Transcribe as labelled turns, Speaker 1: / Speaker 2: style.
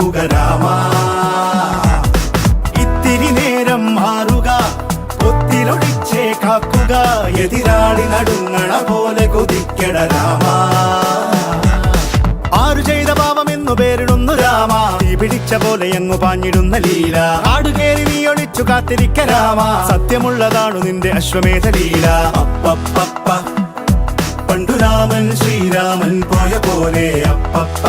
Speaker 1: കാക്കുക രാമ. ഇത്തിരി നേരം മാറുക, ഒത്തിരൊടിച്ചേ കാക്കുക, എതിരാളി നടുങ്ങണ പോലെ കൊതിക്കട രാമ. ആരു ചെയ്ത പാപമെന്നു പേരിടുന്നു രാമ, തീ പിടിച്ച പോലെ എങ്ങു പാഞ്ഞിടുന്ന ലീല. ആടുകേറി നീ ഒളിച്ചു കാത്തിരിക്ക രാമ, സത്യമുള്ളതാണു നിന്റെ അശ്വമേധ ലീല. അപ്പപ്പ പണ്ടു രാമൻ ശ്രീരാമൻ പോയ പോലെ അപ്പപ്പ